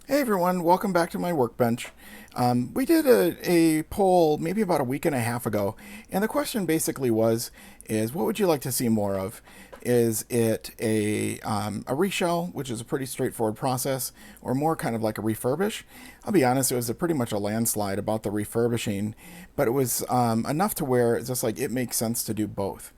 Hey everyone, welcome back to my workbench. We did a poll maybe about a week and a half ago, and the question basically is what would you like to see more of? Is it a reshell, which is a pretty straightforward process, or more kind of like a refurbish? I'll be honest, it was pretty much a landslide about the refurbishing, but it was enough to where it's just like it makes sense to do both.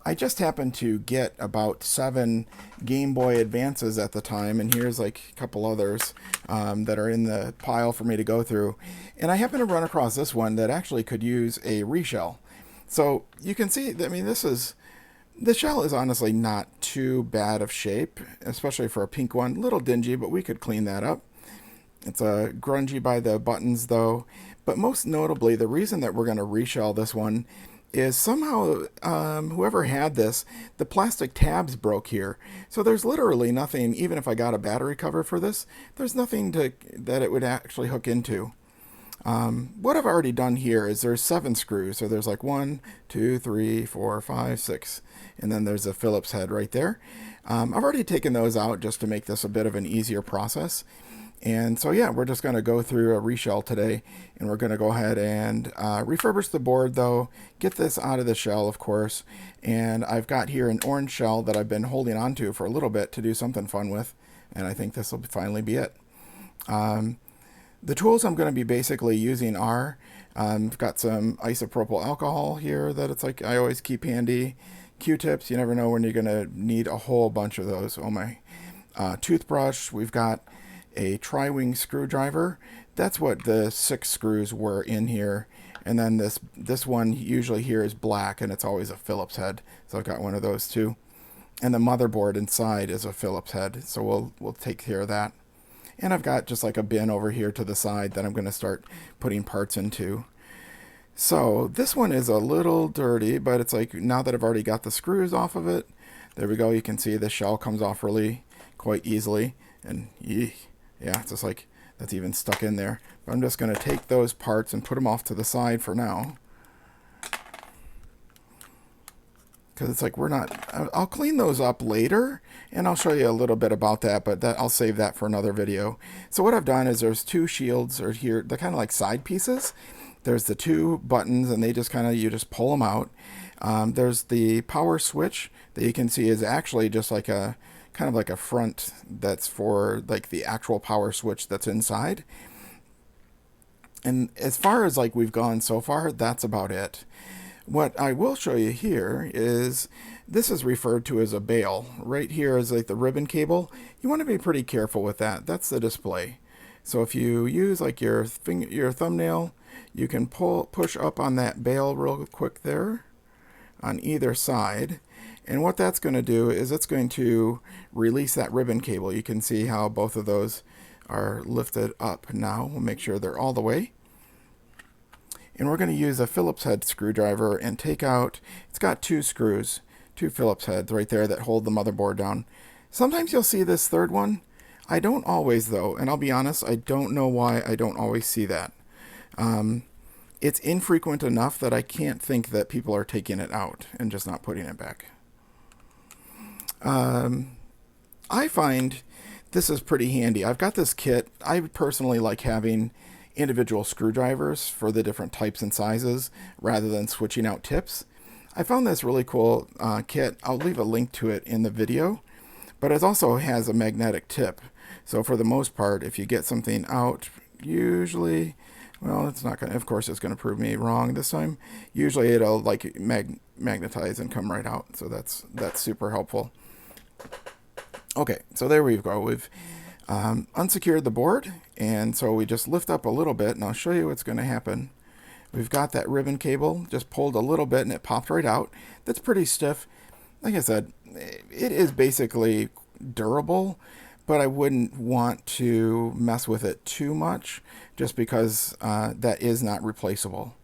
I just happened to get about 7 Game Boy Advances at the time, and here's like a couple others that are in the pile for me to go through. And I happened to run across this one that actually could use a reshell. So you can see, I mean, the shell is honestly not too bad of shape, especially for a pink one. A little dingy, but we could clean that up. It's grungy by the buttons though. But most notably, the reason that we're going to reshell this one is somehow whoever had this, the plastic tabs broke here. So there's literally nothing, even if I got a battery cover for this, there's nothing that it would actually hook into. What I've already done here is there's 7 screws. So there's like 1, 2, 3, 4, 5, 6, and then there's a Phillips head right there. I've already taken those out just to make this a bit of an easier process. And so yeah, we're just going to go through a reshell today, and we're going to go ahead and refurbish the board though, get this out of the shell of course, and I've got here an orange shell that I've been holding on to for a little bit to do something fun with, and I think this will finally be it. The tools I'm going to be basically using are, I've got some isopropyl alcohol here that it's like I always keep handy, Q-tips, you never know when you're going to need a whole bunch of those, oh my, toothbrush, we've got a tri-wing screwdriver. That's what the 6 screws were in here. And then this one usually here is black, and it's always a Phillips head. So I've got one of those too. And the motherboard inside is a Phillips head. So we'll take care of that. And I've got just like a bin over here to the side that I'm going to start putting parts into. So this one is a little dirty, but it's like now that I've already got the screws off of it, there we go. You can see the shell comes off really quite easily. And yeah, it's just like that's even stuck in there. But I'm just going to take those parts and put them off to the side for now. Because it's like we're not, I'll clean those up later and I'll show you a little bit about that, but I'll save that for another video. So what I've done is there's 2 shields or here, they're kind of like side pieces. There's the 2 buttons and they just kind of, you just pull them out. There's the power switch that you can see is actually just like a, kind of like a front that's for like the actual power switch that's inside. And as far as like we've gone so far, that's about it. What I will show you here is this is referred to as a bail. Right here is like the ribbon cable. You want to be pretty careful with that. That's the display. So if you use like your thumbnail, you can push up on that bail real quick there on either side. And what that's going to do is it's going to release that ribbon cable. You can see how both of those are lifted up now. We'll make sure they're all the way. And we're going to use a Phillips head screwdriver and take out, it's got 2 screws, 2 Phillips heads right there that hold the motherboard down. Sometimes you'll see this third one. I don't always though, and I'll be honest, I don't know why I don't always see that. It's infrequent enough that I can't think that people are taking it out and just not putting it back. I find this is pretty handy. I've got this kit. I personally like having individual screwdrivers for the different types and sizes rather than switching out tips. I found this really cool kit. I'll leave a link to it in the video, but it also has a magnetic tip. So for the most part, if you get something out, usually, well, it's not going to, of course, it's going to prove me wrong this time. Usually it'll like magnetize and come right out. So that's super helpful. Okay, so there we go. We've unsecured the board, and so we just lift up a little bit, and I'll show you what's going to happen. We've got that ribbon cable, just pulled a little bit, and it popped right out. That's pretty stiff. Like I said, it is basically durable, but I wouldn't want to mess with it too much, just because that is not replaceable.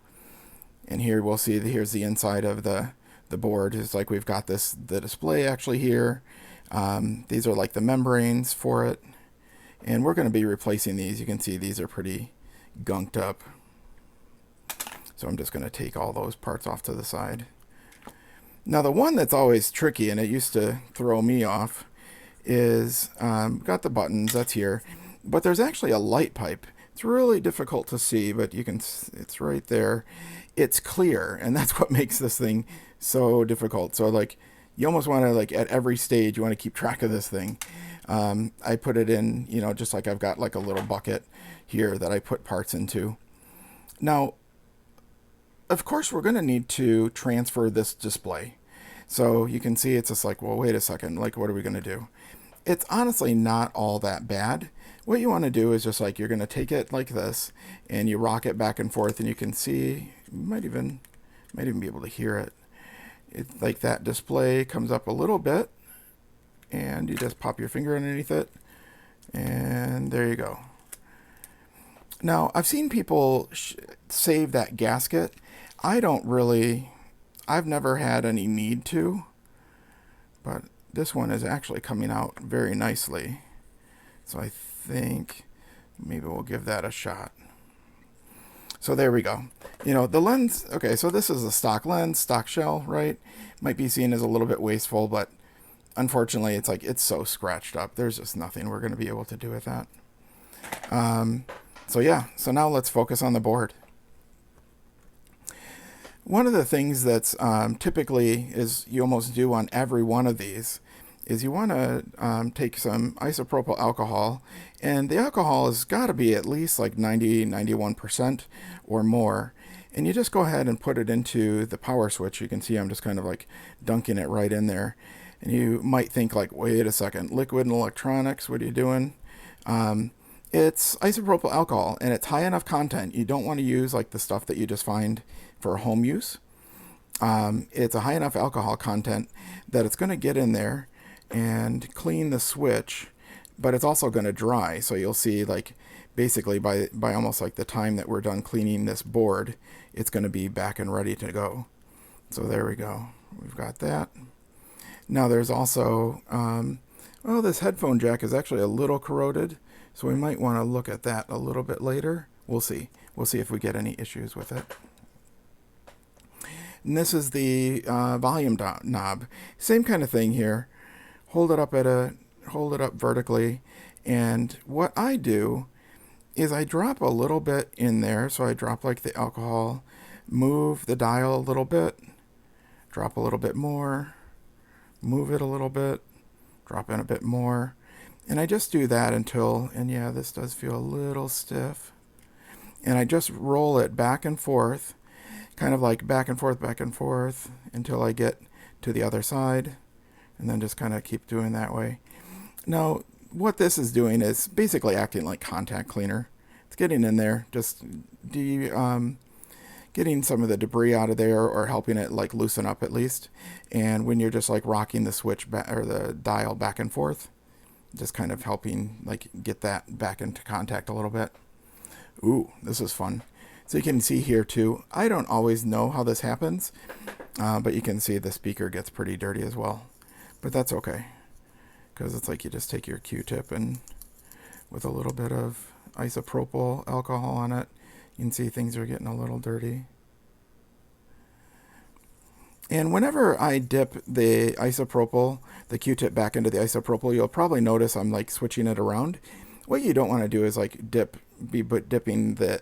And here we'll see, here's the inside of the board. It's like we've got the display actually here. These are like the membranes for it. And we're going to be replacing these. You can see these are pretty gunked up. So I'm just going to take all those parts off to the side. Now the one that's always tricky, and it used to throw me off, is got the buttons, that's here. But there's actually a light pipe. It's really difficult to see, but you can, it's right there. It's clear, and that's what makes this thing so difficult. So like, you almost want to, like, at every stage, you want to keep track of this thing. I put it in, you know, just like I've got like a little bucket here that I put parts into. Now, of course, we're going to need to transfer this display. So you can see it's just like, well, wait a second, like, what are we going to do? It's honestly not all that bad. What you want to do is just like, you're going to take it like this, and you rock it back and forth, and you can see, you might even be able to hear it. It's like that display comes up a little bit, and you just pop your finger underneath it, and there you go. Now, I've seen people save that gasket. I don't really, I've never had any need to, but this one is actually coming out very nicely. So I think maybe we'll give that a shot. So there we go. You know, the lens, okay, so this is a stock lens, stock shell, right? Might be seen as a little bit wasteful, but unfortunately, it's like, it's so scratched up. There's just nothing we're going to be able to do with that. So yeah, so now let's focus on the board. One of the things that's typically is you almost do on every one of these is you want to take some isopropyl alcohol, and the alcohol has got to be at least like 91% or more. And you just go ahead and put it into the power switch. You can see I'm just kind of like dunking it right in there. And you might think like, wait a second, liquid and electronics, what are you doing? It's isopropyl alcohol, and it's high enough content. You don't want to use like the stuff that you just find for home use. It's a high enough alcohol content that it's going to get in there and clean the switch, but it's also going to dry. So you'll see, like, basically by almost like the time that we're done cleaning this board, it's going to be back and ready to go. So there we go. We've got that. Now there's also, well, this headphone jack is actually a little corroded, so we might want to look at that a little bit later. We'll see. We'll see if we get any issues with it. And this is the volume knob. Same kind of thing here. Hold it up vertically, and what I do is I drop a little bit in there. So I drop like the alcohol, move the dial a little bit, drop a little bit more, move it a little bit, drop in a bit more, and I just do that until, and yeah, this does feel a little stiff, and I just roll it back and forth, kind of like back and forth until I get to the other side, and then just kind of keep doing that way. Now, what this is doing is basically acting like contact cleaner. It's getting in there, just getting some of the debris out of there, or helping it like loosen up at least. And when you're just like rocking the switch back, or the dial back and forth, just kind of helping like get that back into contact a little bit. Ooh, this is fun. So you can see here too, I don't always know how this happens, but you can see the speaker gets pretty dirty as well. But that's okay, because it's like you just take your Q-tip and with a little bit of isopropyl alcohol on it, you can see things are getting a little dirty. And whenever I dip the isopropyl, the Q-tip back into the isopropyl, you'll probably notice I'm like switching it around. What you don't want to do is like dipping the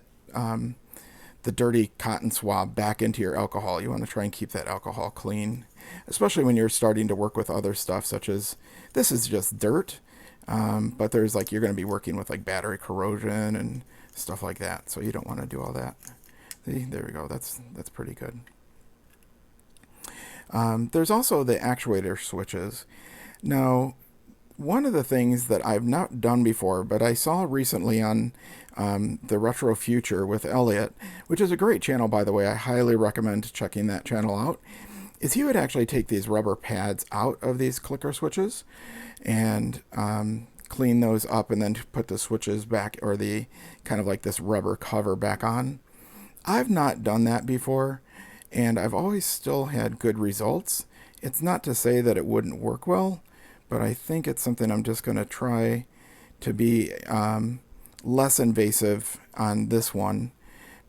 dirty cotton swab back into your alcohol. You want to try and keep that alcohol clean, especially when you're starting to work with other stuff, such as, this is just dirt, but there's like, you're going to be working with like battery corrosion and stuff like that, so you don't want to do all that. See, there we go, that's pretty good. There's also the actuator switches. Now, one of the things that I've not done before, but I saw recently on the Retro Future with Elliot, which is a great channel, by the way, I highly recommend checking that channel out, is he would actually take these rubber pads out of these clicker switches and clean those up, and then put the switches back, or the kind of like this rubber cover back on. I've not done that before, and I've always still had good results. It's not to say that it wouldn't work well, but I think it's something I'm just going to try to be less invasive on this one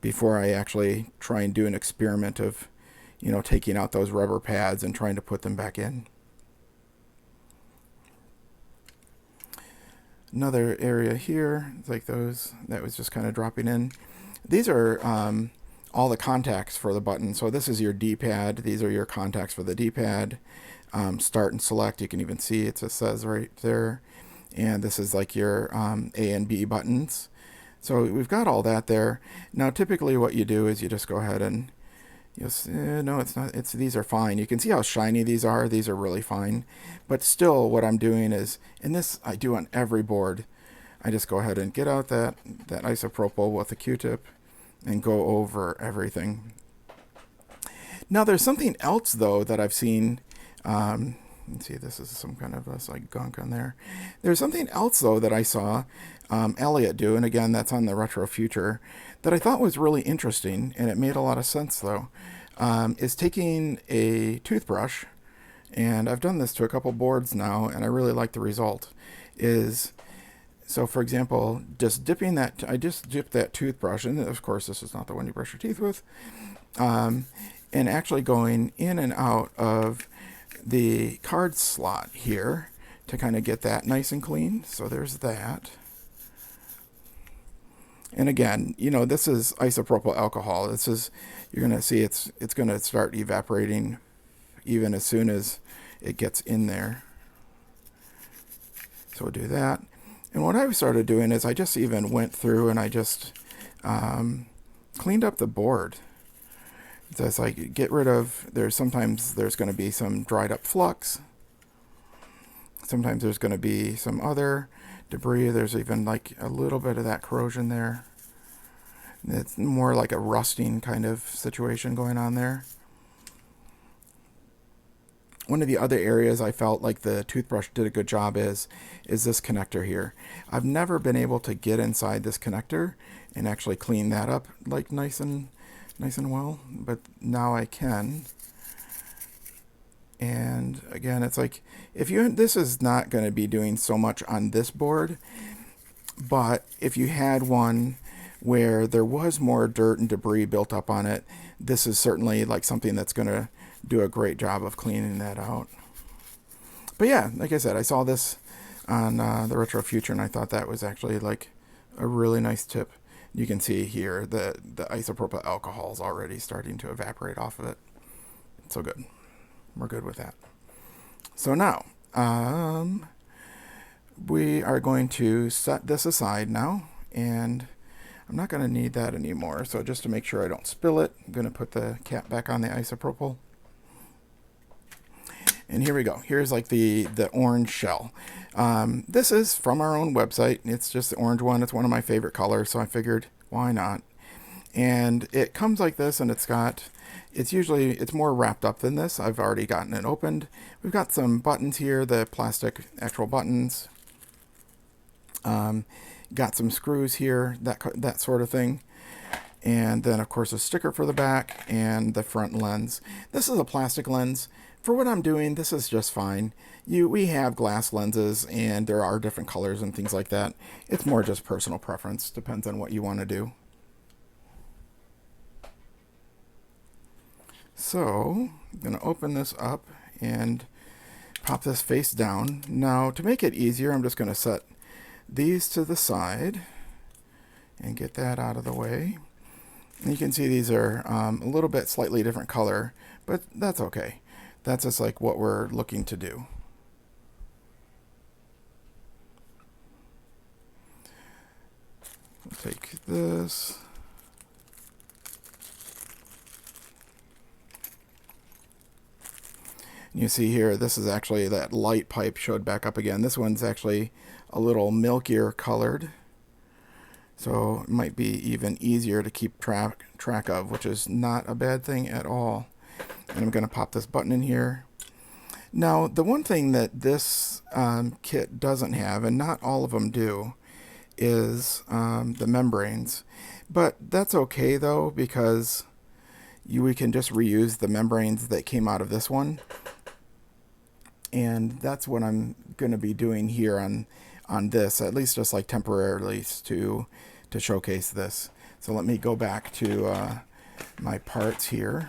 before I actually try and do an experiment of, you know, taking out those rubber pads and trying to put them back in. Another area here, it's like those, that was just kind of dropping in. These are all the contacts for the button. So this is your D-pad. These are your contacts for the D-pad. Start and select, you can even see it says right there. And this is like your A and B buttons. So we've got all that there. Now typically what you do is you just go ahead and you'll see, no, it's not. These are fine. You can see how shiny these are. These are really fine. But still, what I'm doing is, and this I do on every board, I just go ahead and get out that isopropyl with a Q-tip and go over everything. Now there's something else though that I've seen. Let's see, this is some kind of this like gunk on there. There's something else though that I saw Elliot do, and again that's on the Retro Future, that I thought was really interesting, and it made a lot of sense though, is taking a toothbrush, and I've done this to a couple boards now, and I really like the result, is, so for example, just dipping that, I just dipped that toothbrush, and of course this is not the one you brush your teeth with, and actually going in and out of the card slot here to kind of get that nice and clean. So there's that. And again, you know, this is isopropyl alcohol. This is, you're going to see it's going to start evaporating even as soon as it gets in there. So we'll do that. And what I started doing is I just even went through and I just cleaned up the board. So it's like, get rid of, sometimes there's going to be some dried up flux. Sometimes there's going to be some other debris. There's even like a little bit of that corrosion there. It's more like a rusting kind of situation going on there. One of the other areas I felt like the toothbrush did a good job is this connector here. I've never been able to get inside this connector and actually clean that up like nice and well, but now I can. And again, it's like, if you, this is not going to be doing so much on this board, but if you had one where there was more dirt and debris built up on it, this is certainly like something that's going to do a great job of cleaning that out. But yeah, like I said, I saw this on the Retro Future, and I thought that was actually like a really nice tip. You can see here the isopropyl alcohol is already starting to evaporate off of it. So good. We're good with that. So now, we are going to set this aside now, and I'm not going to need that anymore. So just to make sure I don't spill it, I'm going to put the cap back on the isopropyl. And here we go. Here's like the orange shell. This is from our own website. It's just the orange one. It's one of my favorite colors, so I figured, why not? And it comes like this, and it's more wrapped up than this. I've already gotten it opened. We've got some buttons here, the plastic actual buttons. Got some screws here, that sort of thing. And then, of course, a sticker for the back and the front lens. This is a plastic lens. For what I'm doing, this is just fine. We have glass lenses, and there are different colors and things like that. It's more just personal preference. Depends on what you want to do. So, I'm going to open this up and pop this face down. Now, to make it easier, I'm just going to set these to the side and get that out of the way. And you can see these are a little bit slightly different color, but that's okay. That's just like what we're looking to do. I'll take this. You see here, this is actually that light pipe showed back up again. This one's actually a little milkier colored, so it might be even easier to keep track of, which is not a bad thing at all. And I'm going to pop this button in here. Now, the one thing that this kit doesn't have, and not all of them do, is the membranes. But that's okay though, because we can just reuse the membranes that came out of this one. And that's what I'm going to be doing here on this, at least just like temporarily to showcase this. So let me go back to my parts here.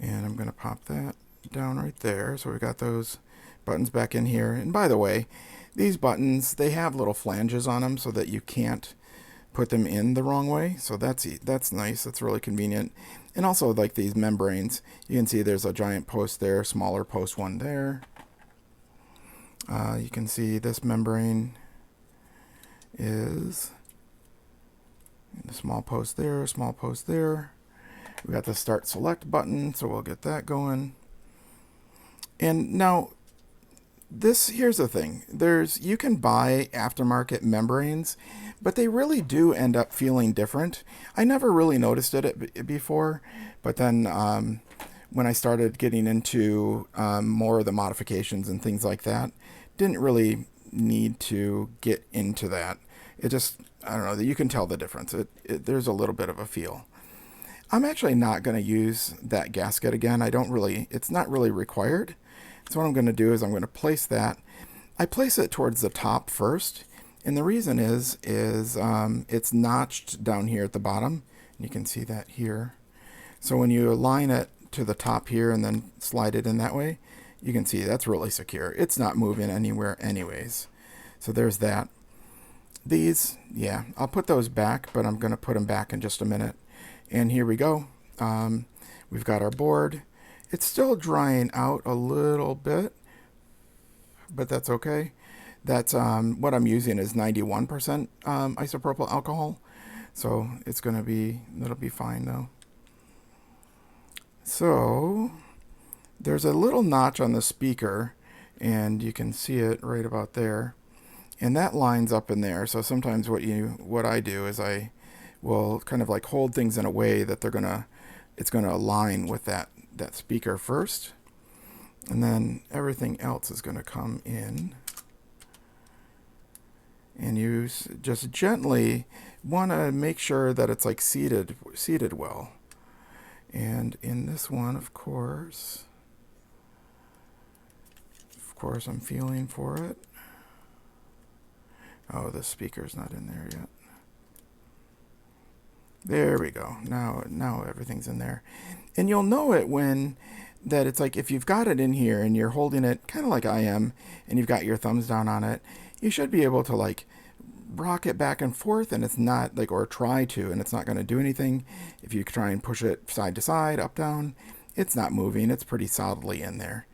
And I'm going to pop that down right there. So we got those Buttons back in here. And by the way, these buttons, they have little flanges on them so that you can't put them in the wrong way. So that's nice. That's really convenient. And also like these membranes, you can see there's a giant post there, smaller post one there. You can see this membrane is a small post there, small post there. We got the start select button, so we'll get that going. And now here's the thing. You can buy aftermarket membranes, but they really do end up feeling different. I never really noticed it before, but then when I started getting into more of the modifications and things like that, didn't really need to get into that. It just, I don't know, you can tell the difference. There's a little bit of a feel. I'm actually not going to use that gasket again. It's not really required. So what I'm going to do is I'm going to place that. I place it towards the top first. And the reason is it's notched down here at the bottom. And you can see that here. So when you align it to the top here and then slide it in that way, you can see that's really secure. It's not moving anywhere anyways. So there's that. These, yeah, I'll put those back, but I'm going to put them back in just a minute. And here we go. We've got our board. It's still drying out a little bit, but that's okay. That's what I'm using is 91% isopropyl alcohol. So it'll be fine though. So there's a little notch on the speaker, and you can see it right about there. And that lines up in there. So sometimes what I do is I will kind of like hold things in a way that it's gonna align with that speaker first, and then everything else is gonna come in. And you just gently want to make sure that it's like seated well. And in this one, of course I'm feeling for it. Oh, the speaker's not in there yet. There we go. Now everything's in there. And you'll know it that it's like if you've got it in here and you're holding it kind of like I am, and you've got your thumbs down on it, you should be able to like rock it back and forth, and it's not like, or try to, and it's not going to do anything. If you try and push it side to side, up, down, it's not moving. It's pretty solidly in there.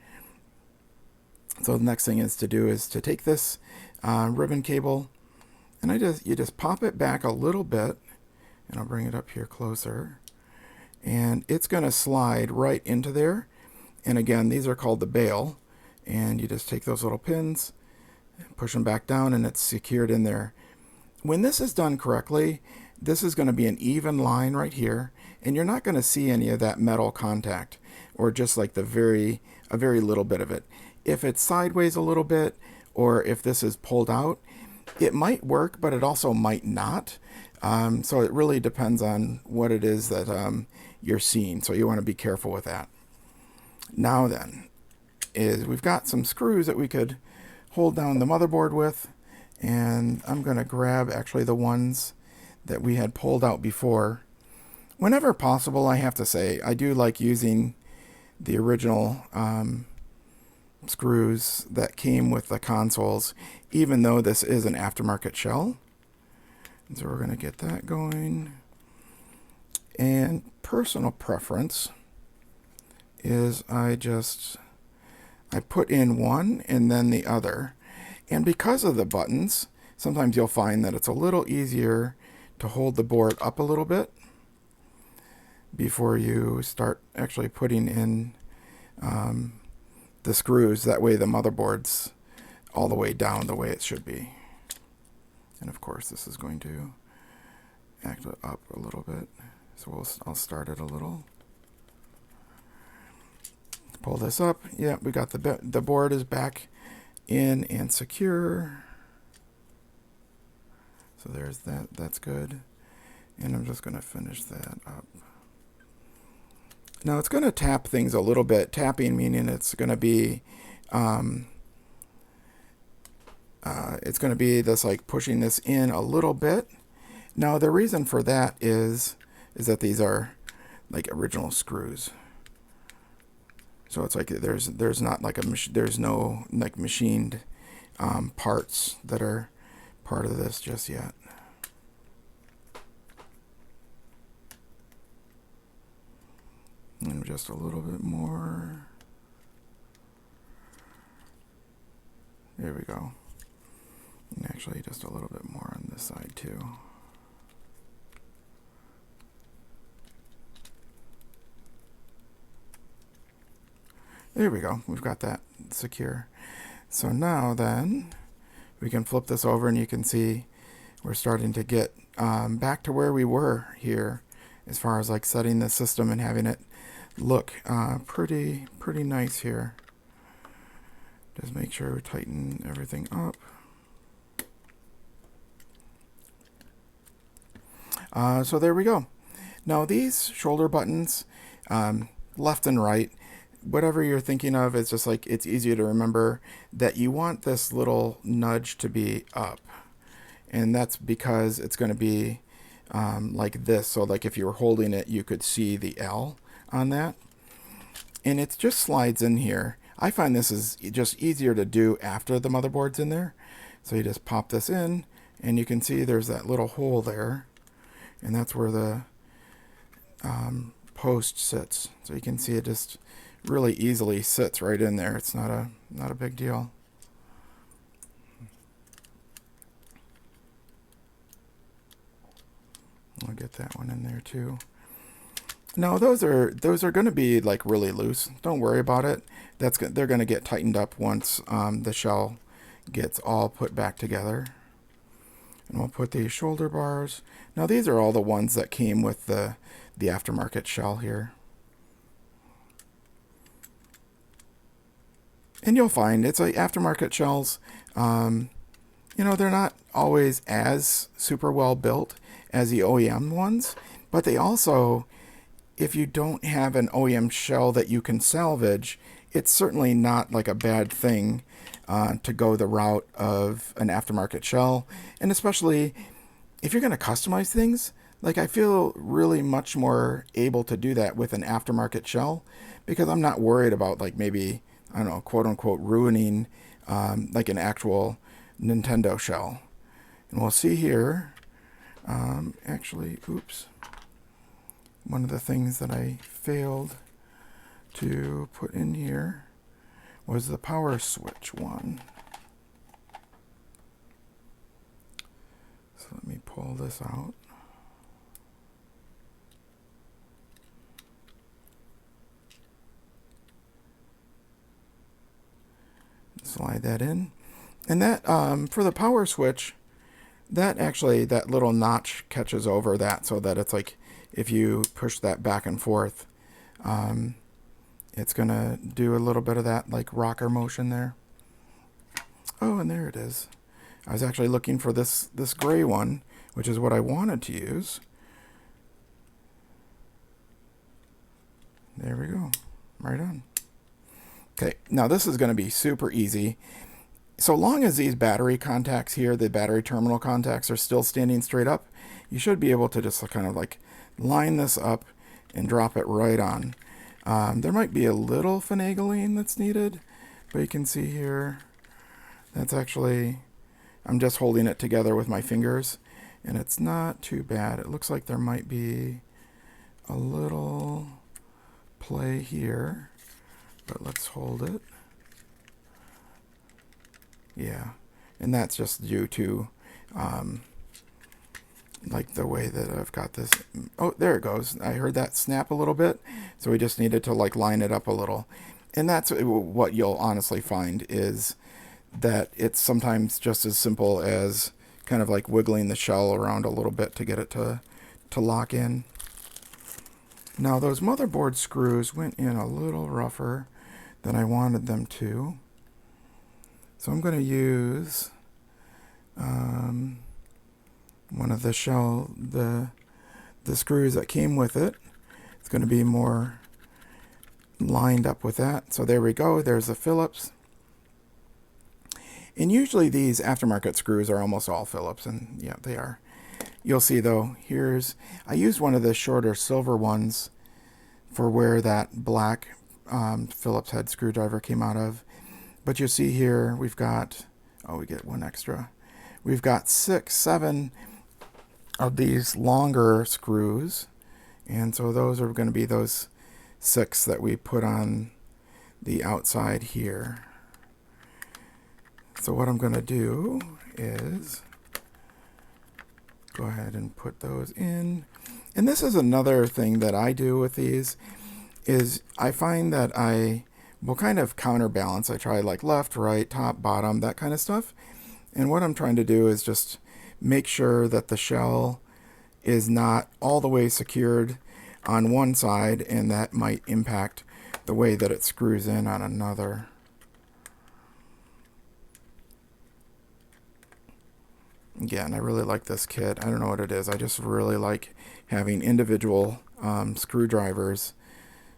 So the next thing is to take this ribbon cable, and you just pop it back a little bit, and I'll bring it up here closer, and it's going to slide right into there. And again, these are called the bail, and you just take those little pins, push them back down, and it's secured in there. When this is done correctly, this is going to be an even line right here, and you're not going to see any of that metal contact, or just like a very little bit of it. If it's sideways a little bit, or if this is pulled out, it might work, but it also might not. So it really depends on what it is that you're seeing. So you want to be careful with that. Now then, we've got some screws that we could hold down the motherboard with, and I'm going to grab actually the ones that we had pulled out before. Whenever possible, I have to say, I do like using the original screws that came with the consoles, even though this is an aftermarket shell. And so we're going to get that going. And personal preference is I put in one and then the other. And because of the buttons, sometimes you'll find that it's a little easier to hold the board up a little bit before you start actually putting in the screws. That way the motherboard's all the way down the way it should be. And of course this is going to act up a little bit. So I'll start it a little. Pull this up. Yeah, we got the board is back in and secure. So there's that. That's good. And I'm just going to finish that up. Now it's going to tap things a little bit. Tapping meaning it's going to be this like pushing this in a little bit. Now the reason for that is that these are like original screws. So it's like there's not like there's no like machined parts that are part of this just yet. And just a little bit more. There we go. And actually just a little bit more on this side too. There we go. We've got that secure. So now then we can flip this over and you can see we're starting to get back to where we were here as far as like setting the system and having it look pretty nice here. Just make sure we tighten everything up. So there we go. Now these shoulder buttons, left and right, whatever you're thinking of, it's just like it's easier to remember that you want this little nudge to be up. And that's because it's going to be like this. So like if you were holding it, you could see the L on that. And it just slides in here. I find this is just easier to do after the motherboard's in there. So you just pop this in and you can see there's that little hole there. And that's where the post sits. So you can see it just really easily sits right in there. It's not a big deal. I'll get that one in there too. No, those are going to be like really loose. Don't worry about it. They're going to get tightened up once the shell gets all put back together. And we'll put these shoulder bars. Now these are all the ones that came with the aftermarket shell here. And you'll find it's like aftermarket shells, you know, they're not always as super well built as the OEM ones, but they also, if you don't have an OEM shell that you can salvage, it's certainly not like a bad thing to go the route of an aftermarket shell. And especially if you're going to customize things, like I feel really much more able to do that with an aftermarket shell because I'm not worried about like maybe, I don't know, quote unquote, ruining like an actual Nintendo shell. And we'll see here, actually, oops. One of the things that I failed to put in here was the power switch one. So let me pull this out. Slide that in. And that, for the power switch, that actually, that little notch catches over that so that it's like, if you push that back and forth, it's going to do a little bit of that like rocker motion there. Oh, and there it is. I was actually looking for this gray one, which is what I wanted to use. There we go. Right on. Okay, now this is going to be super easy. So long as these battery contacts here, the battery terminal contacts, are still standing straight up, you should be able to just kind of like line this up and drop it right on. There might be a little finagling that's needed, but you can see here, that's actually, I'm just holding it together with my fingers, and it's not too bad. It looks like there might be a little play here, but let's hold it. Yeah, and that's just due to like the way that I've got this. Oh, there it goes. I heard that snap a little bit, so we just needed to like line it up a little. And that's what you'll honestly find is that it's sometimes just as simple as kind of like wiggling the shell around a little bit to get it to lock in. Now those motherboard screws went in a little rougher than I wanted them to. So I'm going to use one of the screws that came with it. It's going to be more lined up with that. So there we go. There's the Phillips. And usually these aftermarket screws are almost all Phillips, and yeah, they are. You'll see though, I used one of the shorter silver ones for where that black Phillips head screwdriver came out of. But you see here, we've got, oh, we get one extra. We've got 6, 7 of these longer screws. And so those are going to be those 6 that we put on the outside here. So what I'm going to do is go ahead and put those in. And this is another thing that I do with these, is I find that I will kind of counterbalance. I try like left, right, top, bottom, that kind of stuff. And what I'm trying to do is just make sure that the shell is not all the way secured on one side, and that might impact the way that it screws in on another. Again, I really like this kit. I don't know what it is. I just really like having individual screwdrivers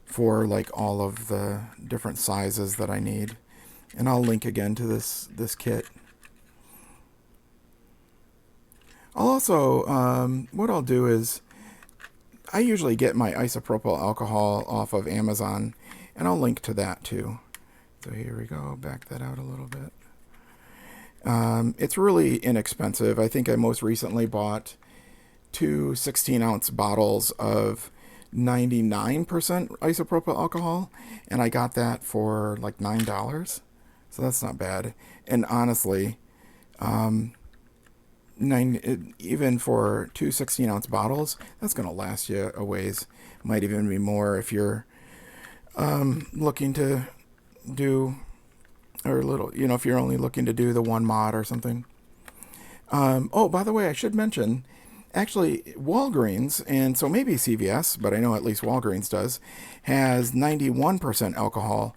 for like all of the different sizes that I need. And I'll link again to this kit. I'll also, what I'll do is, I usually get my isopropyl alcohol off of Amazon, and I'll link to that too. So here we go, back that out a little bit. It's really inexpensive. I think I most recently bought 2 16-ounce bottles of 99% isopropyl alcohol, and I got that for like $9. So that's not bad. And honestly, even for 2 16-ounce bottles, that's going to last you a ways. Might even be more if you're looking to do, or a little, if you're only looking to do the 1 mod or something. Oh, by the way, I should mention, actually, Walgreens, and so maybe CVS, but I know at least Walgreens does, has 91% alcohol,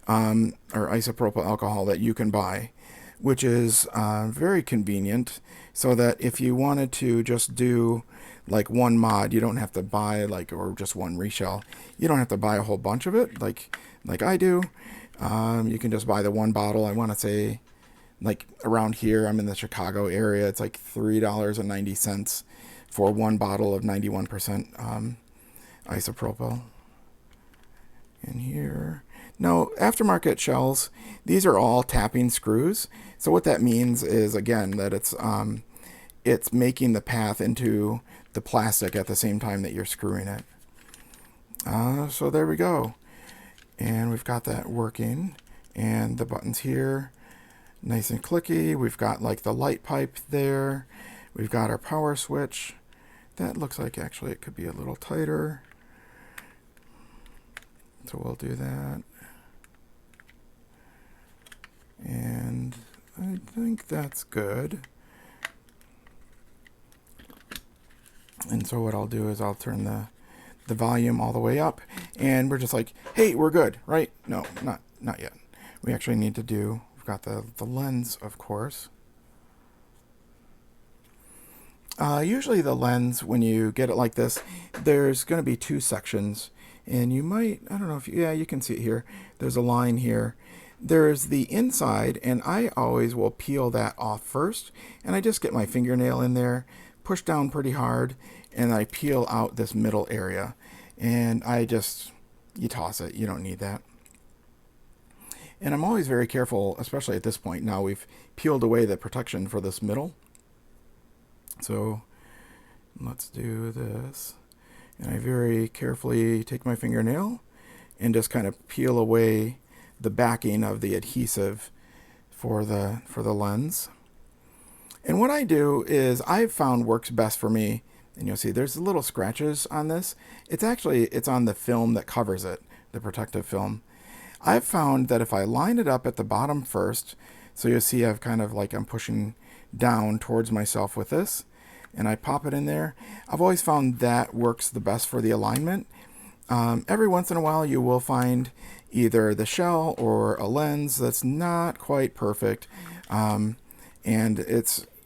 or isopropyl alcohol that you can buy, which is very convenient, so that if you wanted to just do like 1 mod, you don't have to buy or just 1 Reshell. You don't have to buy a whole bunch of it like I do. You can just buy the 1 bottle. I want to say, like around here, I'm in the Chicago area, it's like $3.90 for 1 bottle of 91% isopropyl. And here, now aftermarket shells, these are all tapping screws. So what that means is, again, that it's making the path into the plastic at the same time that you're screwing it. So there we go. And we've got that working. And the buttons here, nice and clicky. We've got like the light pipe there. We've got our power switch. That looks like actually it could be a little tighter. So we'll do that. And I think that's good. And so what I'll do is I'll turn the volume all the way up, and we're just like, hey, we're good, right? No, not yet. We actually need to do, we've got the lens, of course. Usually the lens, when you get it like this, there's going to be 2 sections, and you might, I don't know if, yeah, you can see it here. There's a line here. There's the inside, and I always will peel that off first, and I just get my fingernail in there, push down pretty hard, and I peel out this middle area. And you toss it. You don't need that. And I'm always very careful, especially at this point. Now we've peeled away the protection for this middle. So let's do this. And I very carefully take my fingernail and just kind of peel away the backing of the adhesive for the lens. And what I do is, I've found works best for me, and you'll see there's little scratches on this. It's on the film that covers it, the protective film. I've found that if I line it up at the bottom first, so you'll see I've kind of like, I'm pushing down towards myself with this, and I pop it in there. I've always found that works the best for the alignment. Every once in a while you will find either the shell or a lens that's not quite perfect, and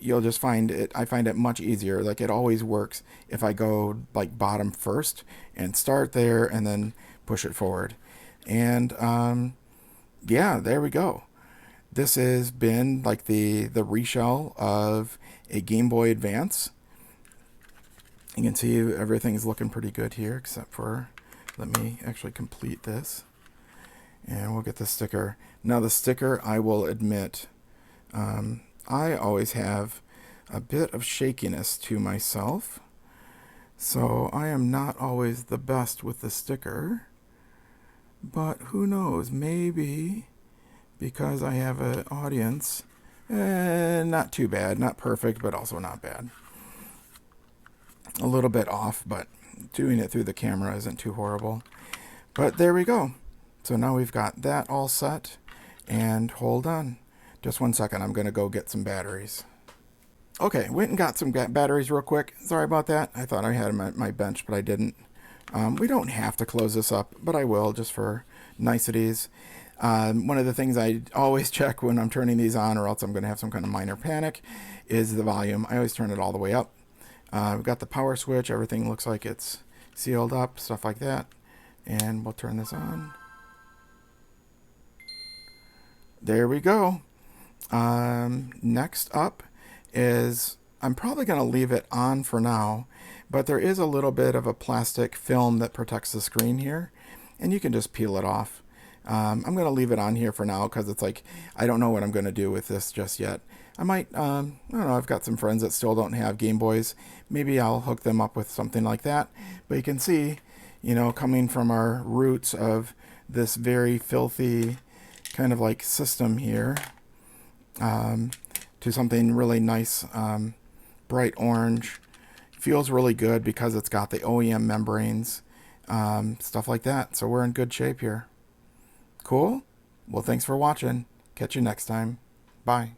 you'll just find it, I find it much easier. Like, it always works if I go like bottom first and start there and then push it forward. And yeah, there we go. This has been like the Reshell of a Game Boy Advance. You can see everything's looking pretty good here, except for, let me actually complete this. And we'll get the sticker. Now the sticker, I will admit, I always have a bit of shakiness to myself. So I am not always the best with the sticker. But who knows, maybe because I have an audience, not too bad, not perfect, but also not bad. A little bit off, but doing it through the camera isn't too horrible. But there we go. So now we've got that all set. And hold on. Just 1 second. I'm going to go get some batteries. Okay, went and got some batteries real quick. Sorry about that. I thought I had my bench, but I didn't. We don't have to close this up, but I will just for niceties. One of the things I always check when I'm turning these on, or else I'm going to have some kind of minor panic, is the volume. I always turn it all the way up. We've got the power switch. Everything looks like it's sealed up, stuff like that. And we'll turn this on. There we go. Next up is, I'm probably going to leave it on for now, but there is a little bit of a plastic film that protects the screen here, and you can just peel it off. I'm going to leave it on here for now because it's like, I don't know what I'm going to do with this just yet. I might, I don't know, I've got some friends that still don't have Game Boys. Maybe I'll hook them up with something like that. But you can see, you know, coming from our roots of this very filthy kind of like system here, to something really nice, bright orange. Feels really good because it's got the OEM membranes, stuff like that. So we're in good shape here. Cool? Well, thanks for watching. Catch you next time. Bye.